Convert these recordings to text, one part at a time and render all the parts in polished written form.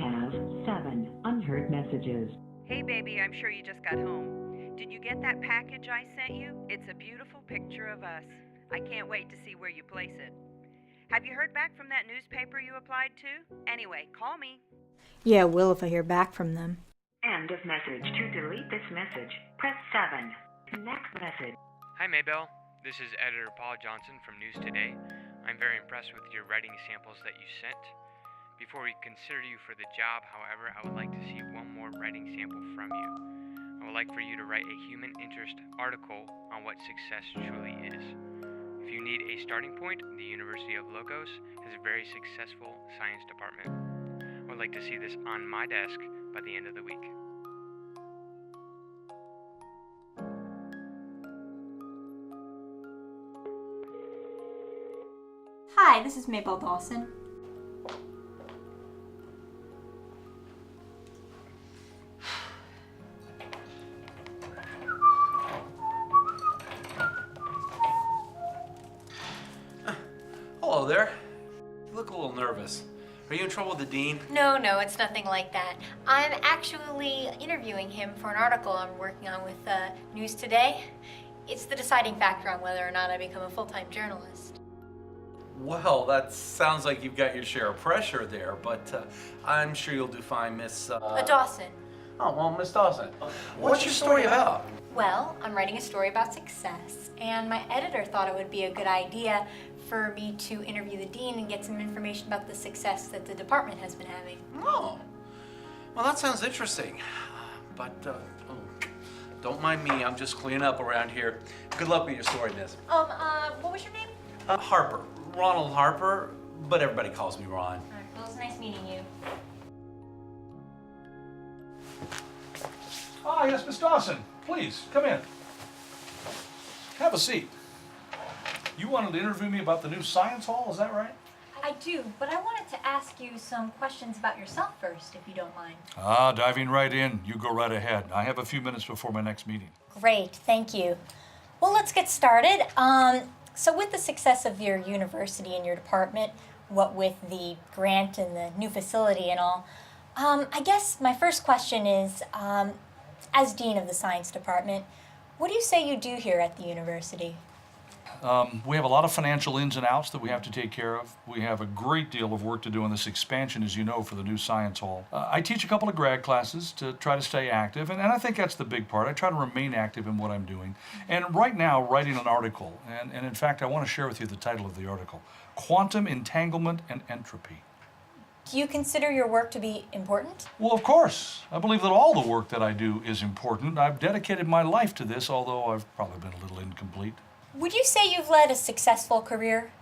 has 7 unheard messages. Hey baby, I'm sure you just got home. Did you get that package I sent you? It's a beautiful picture of us. I can't wait to see where you place it. Have you heard back from that newspaper you applied to? Anyway, call me. Yeah, will if I hear back from them. End of message. To delete this message, press 7. Next message. Hi Maybell, this is editor Paul Johnson from News Today. I'm very impressed with your writing samples that you sent. Before we consider you for the job, however, I would like to see one more writing sample from you. I would like for you to write a human interest article on what success truly is. If you need a starting point, the University of Logos has a very successful science department. I would like to see this on my desk by the end of the week. Hi, this is Mabel Dawson. Hello there. You look a little nervous. Are you in trouble with the dean? No, it's nothing like that. I'm actually interviewing him for an article I'm working on with News Today. It's the deciding factor on whether or not I become a full-time journalist. Well, that sounds like you've got your share of pressure there, but I'm sure you'll do fine, Miss... Dawson. Oh, well, Miss Dawson. What's your story about? Well, I'm writing a story about success, and my editor thought it would be a good idea for me to interview the dean and get some information about the success that the department has been having. Oh, well, that sounds interesting. But, don't mind me. I'm just cleaning up around here. Good luck with your story, Miss. What was your name? Harper. Ronald Harper, but everybody calls me Ron. All right, well, it was nice meeting you. Ah, yes, Miss Dawson. Please, come in. Have a seat. You wanted to interview me about the new science hall, is that right? I do, but I wanted to ask you some questions about yourself first, if you don't mind. Diving right in. You go right ahead. I have a few minutes before my next meeting. Great, thank you. Well, let's get started. So with the success of your university and your department, what with the grant and the new facility and all, I guess my first question is, as dean of the science department, what do you say you do here at the university? We have a lot of financial ins and outs that we have to take care of. We have a great deal of work to do on this expansion, as you know, for the new science hall. I teach a couple of grad classes to try to stay active, and I think that's the big part. I try to remain active in what I'm doing. And right now, writing an article, and in fact, I want to share with you the title of the article, Quantum Entanglement and Entropy. Do you consider your work to be important? Well, of course. I believe that all the work that I do is important. I've dedicated my life to this, although I've probably been a little incomplete. Would you say you've led a successful career?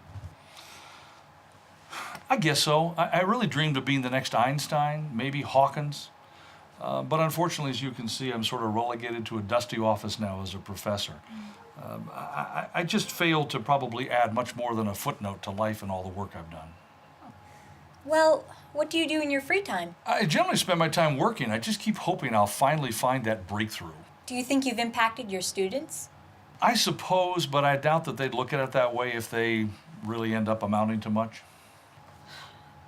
I guess so. I really dreamed of being the next Einstein, maybe Hawkins. But unfortunately, as you can see, I'm sort of relegated to a dusty office now as a professor. I just failed to probably add much more than a footnote to life and all the work I've done. Well, what do you do in your free time? I generally spend my time working. I just keep hoping I'll finally find that breakthrough. Do you think you've impacted your students? I suppose, but I doubt that they'd look at it that way if they really end up amounting to much.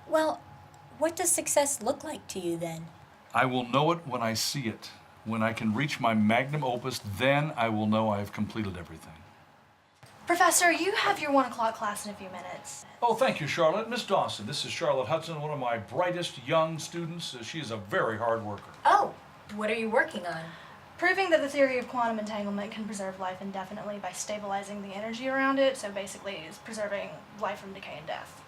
Well, what does success look like to you then? I will know it when I see it. When I can reach my magnum opus, then I will know I have completed everything. Professor, you have your 1 o'clock class in a few minutes. Oh, thank you, Charlotte. Miss Dawson, this is Charlotte Hudson, one of my brightest young students. She is a very hard worker. Oh, what are you working on? Proving that the theory of quantum entanglement can preserve life indefinitely by stabilizing the energy around it, so basically it's preserving life from decay and death.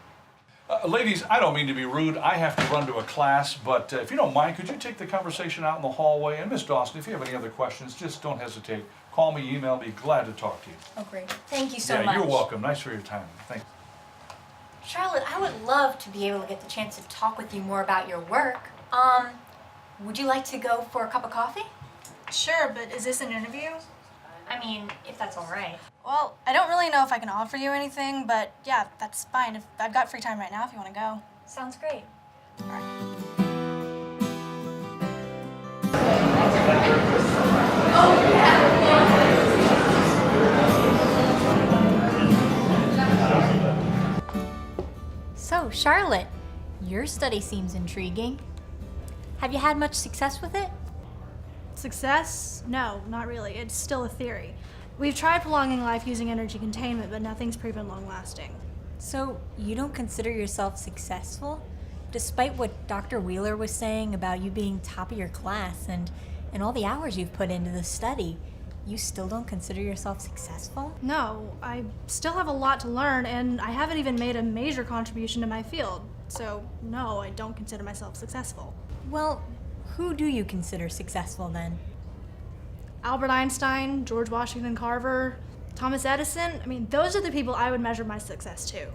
Ladies, I don't mean to be rude. I have to run to a class, but if you don't mind, could you take the conversation out in the hallway? And Miss Dawson, if you have any other questions, just don't hesitate. Call me, email me. Glad to talk to you. Oh, great. Thank you so much. Yeah, you're welcome. Nice for your time. Thanks. Charlotte, I would love to be able to get the chance to talk with you more about your work. Would you like to go for a cup of coffee? Sure, but is this an interview? I mean, if that's all right. Well, I don't really know if I can offer you anything, but yeah, that's fine. If I've got free time right now if you want to go. Sounds great. All right. So, Charlotte, your study seems intriguing. Have you had much success with it? Success? No, not really. It's still a theory. We've tried prolonging life using energy containment, but nothing's proven long-lasting. So, you don't consider yourself successful? Despite what Dr. Wheeler was saying about you being top of your class and all the hours you've put into the study, you still don't consider yourself successful? No, I still have a lot to learn, and I haven't even made a major contribution to my field. So, no, I don't consider myself successful. Well, who do you consider successful then? Albert Einstein, George Washington Carver, Thomas Edison. I mean, those are the people I would measure my success to.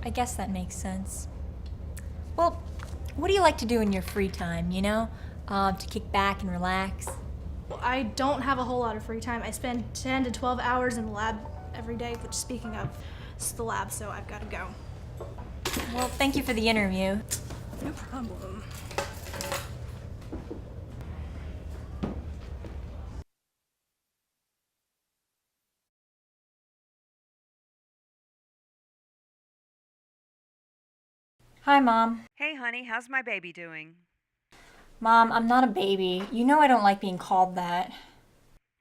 I guess that makes sense. Well, what do you like to do in your free time, to kick back and relax? Well, I don't have a whole lot of free time. I spend 10 to 12 hours in the lab every day, which, speaking of, it's the lab, so I've got to go. Well, thank you for the interview. No problem. Hi, Mom. Hey, honey, how's my baby doing? Mom, I'm not a baby. You know I don't like being called that.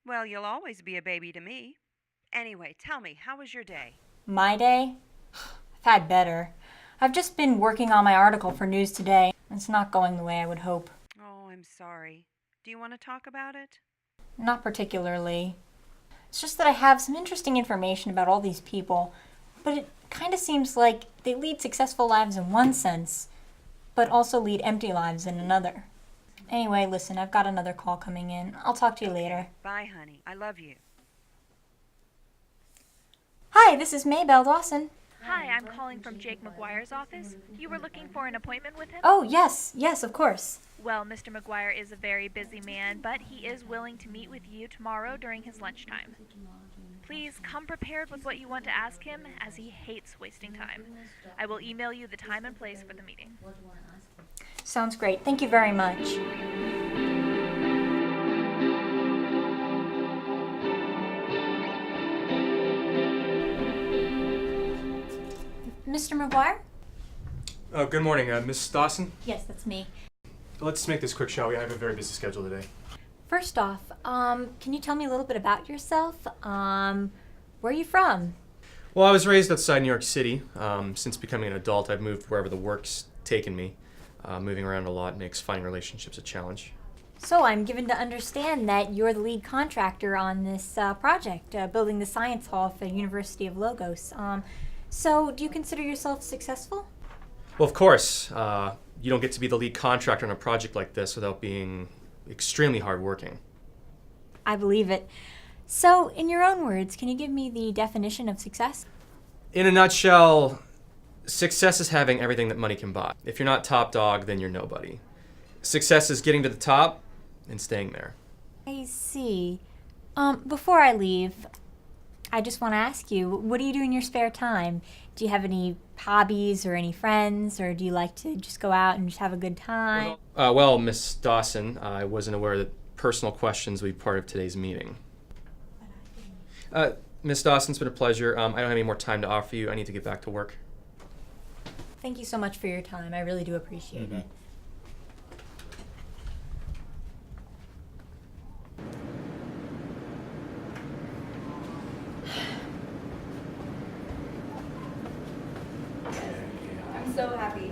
Well, you'll always be a baby to me. Anyway, tell me, how was your day? My day? I've had better. I've just been working on my article for News Today. It's not going the way I would hope. Oh, I'm sorry. Do you want to talk about it? Not particularly. It's just that I have some interesting information about all these people, but it kind of seems like they lead successful lives in one sense, but also lead empty lives in another. Anyway, listen, I've got another call coming in. I'll talk to you later. Bye, honey. I love you. Hi, this is Maybelle Dawson. Hi, I'm calling from Jake McGuire's office. You were looking for an appointment with him? Oh, yes, of course. Well, Mr. McGuire is a very busy man, but he is willing to meet with you tomorrow during his lunchtime. Please come prepared with what you want to ask him, as he hates wasting time. I will email you the time and place for the meeting. Sounds great. Thank you very much. Mr. McGuire? Good morning, Miss Dawson. Yes, that's me. Let's make this quick, shall we? I have a very busy schedule today. First off, can you tell me a little bit about yourself? Where are you from? Well, I was raised outside New York City. Since becoming an adult, I've moved wherever the work's taken me. Moving around a lot makes finding relationships a challenge. So I'm given to understand that you're the lead contractor on this project, building the science hall for the University of Logos. So do you consider yourself successful? Well, of course. You don't get to be the lead contractor on a project like this without being extremely hardworking. I believe it. So, in your own words, can you give me the definition of success? In a nutshell, success is having everything that money can buy. If you're not top dog, then you're nobody. Success is getting to the top and staying there. I see. Before I leave, I just want to ask you, what do you do in your spare time? Do you have any hobbies or any friends, or do you like to just go out and just have a good time? Well, Miss Dawson, I wasn't aware that personal questions would be part of today's meeting. Miss Dawson, it's been a pleasure. I don't have any more time to offer you. I need to get back to work. Thank you so much for your time. I really do appreciate it. I'm so happy.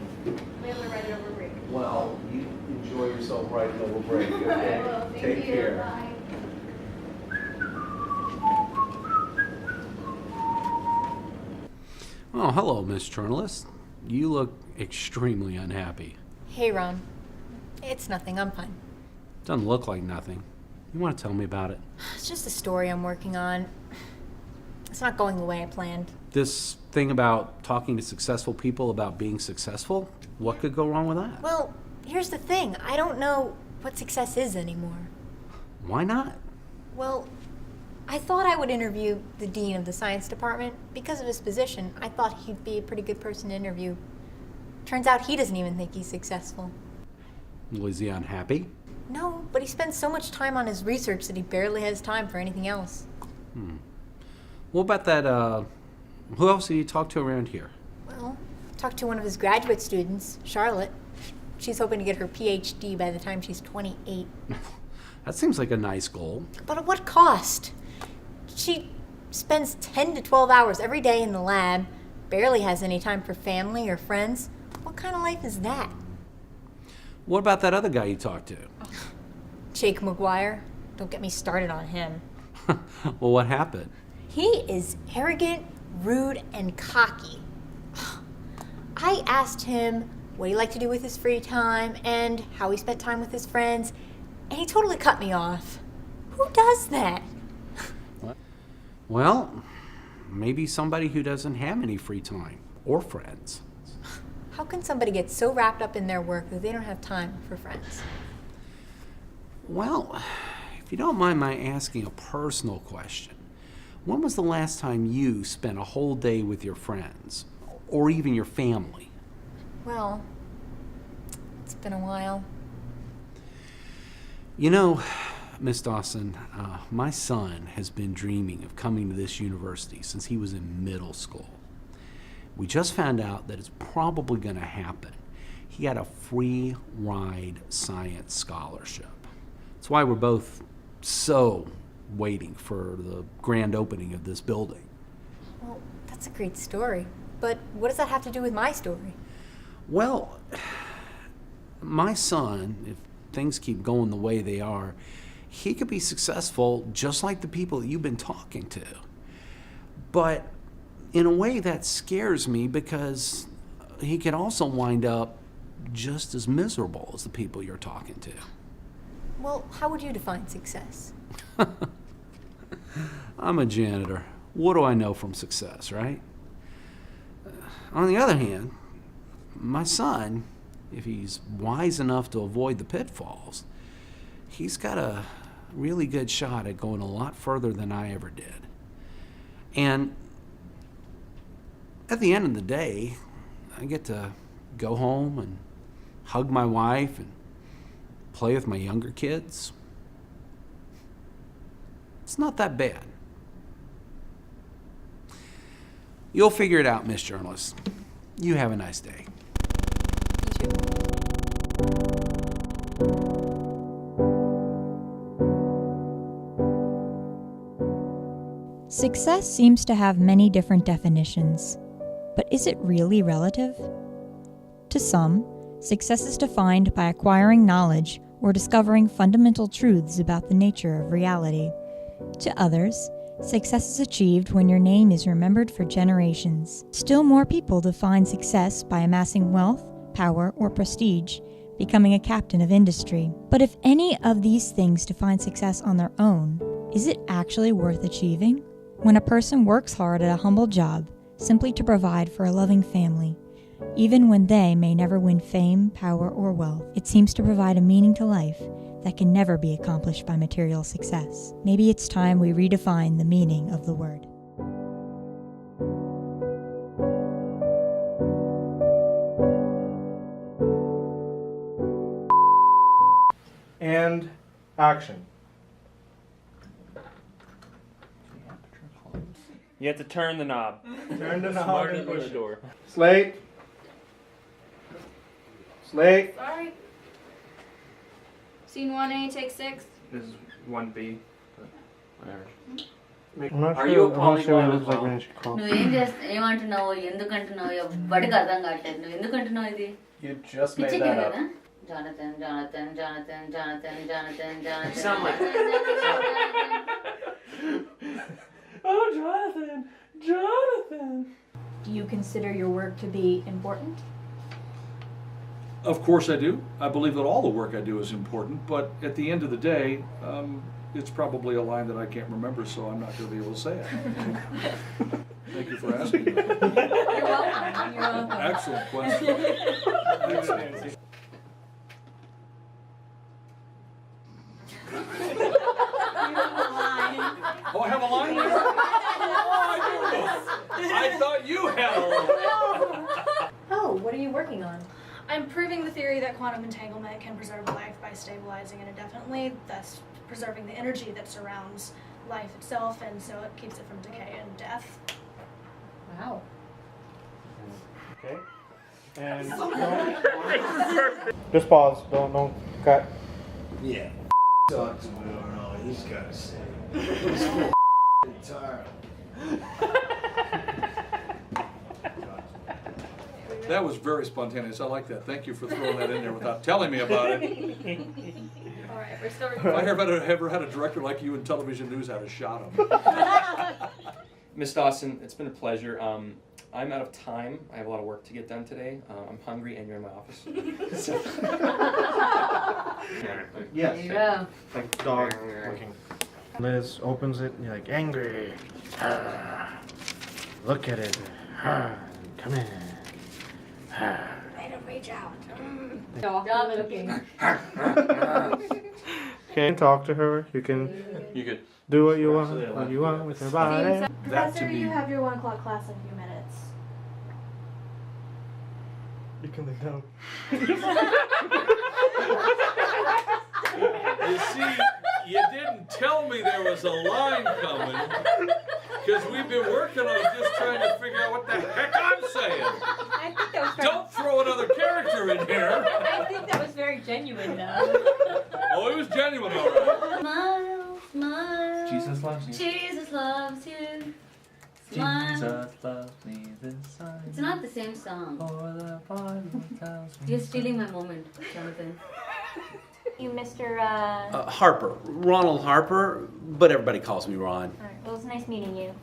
We have to write it over break. Well, you enjoy yourself right over break, okay? I will. Thank Take you. care. Bye. Oh, hello, Miss Journalist. You look extremely unhappy. Hey, Ron. It's nothing. I'm fine. Doesn't look like nothing. You want to tell me about it? It's just a story I'm working on. It's not going the way I planned. This thing about talking to successful people about being successful? What could go wrong with that? Well, here's the thing. I don't know what success is anymore. Why not? Well, I thought I would interview the dean of the science department. Because of his position, I thought he'd be a pretty good person to interview. Turns out he doesn't even think he's successful. Was he unhappy? No, but he spends so much time on his research that he barely has time for anything else. What about that, who else did you talk to around here? Well, talked to one of his graduate students, Charlotte. She's hoping to get her PhD by the time she's 28. That seems like a nice goal. But at what cost? She spends 10 to 12 hours every day in the lab, barely has any time for family or friends. What kind of life is that? What about that other guy you talked to? Jake McGuire. Don't get me started on him. Well, what happened? He is arrogant, rude, and cocky. I asked him what he liked to do with his free time and how he spent time with his friends, and he totally cut me off. Who does that? What? Well, maybe somebody who doesn't have any free time or friends. How can somebody get so wrapped up in their work that they don't have time for friends? Well, if you don't mind my asking a personal question, when was the last time you spent a whole day with your friends, or even your family? Well, it's been a while. You know, Miss Dawson, my son has been dreaming of coming to this university since he was in middle school. We just found out that it's probably going to happen. He got a free ride science scholarship. That's why we're both so waiting for the grand opening of this building. Well, that's a great story. But what does that have to do with my story? Well, my son, if things keep going the way they are, he could be successful just like the people that you've been talking to. But in a way that scares me because he could also wind up just as miserable as the people you're talking to. Well, how would you define success? I'm a janitor. What do I know from success, right? On the other hand, my son, if he's wise enough to avoid the pitfalls, he's got a really good shot at going a lot further than I ever did. And at the end of the day, I get to go home and hug my wife and play with my younger kids. It's not that bad. You'll figure it out, Miss Journalist. You have a nice day. You too. Success seems to have many different definitions, but is it really relative? To some, success is defined by acquiring knowledge or discovering fundamental truths about the nature of reality. To others, success is achieved when your name is remembered for generations. Still more people define success by amassing wealth, power, or prestige, becoming a captain of industry. But if any of these things define success on their own, is it actually worth achieving? When a person works hard at a humble job, simply to provide for a loving family, even when they may never win fame, power, or wealth, it seems to provide a meaning to life that can never be accomplished by material success. Maybe it's time we redefine the meaning of the word. And action. You have to turn the knob. Turn the knob Smarter and than push the it. door. Slate. Slate. Sorry. Scene 1A, take 6. This is 1B. Whatever. I'm not Are sure, you a I'm not sure what it polyglot looks as like well? when you should call. నువ్వేం చేస్తా ఏమంటున్నావు ఎందుకంటున్నావు ఎవ్వడికి అర్థం కావట్లేదు నువ్వు ఎందుకంటున్నావు ఇది You just made పిచ్చెక్కింది that up. కదా Jonathan Jonathan Jonathan Jonathan Jonathan You sound like Oh, Jonathan! Jonathan! Do you consider your work to be important? Of course I do. I believe that all the work I do is important, but at the end of the day, it's probably a line that I can't remember, so I'm not going to be able to say it. Thank you for asking. You're welcome. You're welcome. Excellent question. Excellent. Oh, I have a line there? Oh, I do. I thought you had a line. Oh, what are you working on? I'm proving the theory that quantum entanglement can preserve life by stabilizing it indefinitely, thus preserving the energy that surrounds life itself, and so it keeps it from decay and death. Wow. Okay. And just pause. Don't cut. Yeah. Sucks. We don't know. He's gotta say. He's tired. That was very spontaneous. I like that. Thank you for throwing that in there without telling me about it. All right, we're still If recording. I ever had a director like you in television news, I'd have shot him. Miss Dawson, it's been a pleasure. I'm out of time. I have a lot of work to get done today. I'm hungry, and you're in my office. Yes. Yeah. Like dog looking. Liz opens it and you're like, angry. Look at it. Come in. Way to reach out. Dog looking. Okay, talk to her. You can You could. do what you want with your body. That to Professor, me. you have your 1 o'clock class in a few minutes. You can leave now. You see, you didn't tell me there was a line coming, because we've been working on just trying to figure out what the heck I'm saying. I think that was very, Don't throw another character in here. I think that was very genuine, though. Oh, it was genuine, all right. Smile, smile. Jesus loves you. Jesus loves you. Smile. Jesus loves me this time. It's not the same song. For the Bible tells me. You're stealing my moment, Jonathan. You, Mr. Harper. Ronald Harper, but everybody calls me Ron. All right, well, it was nice meeting you.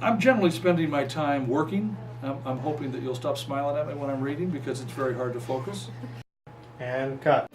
I'm generally spending my time working. I'm hoping that you'll stop smiling at me when I'm reading, because it's very hard to focus. And cut.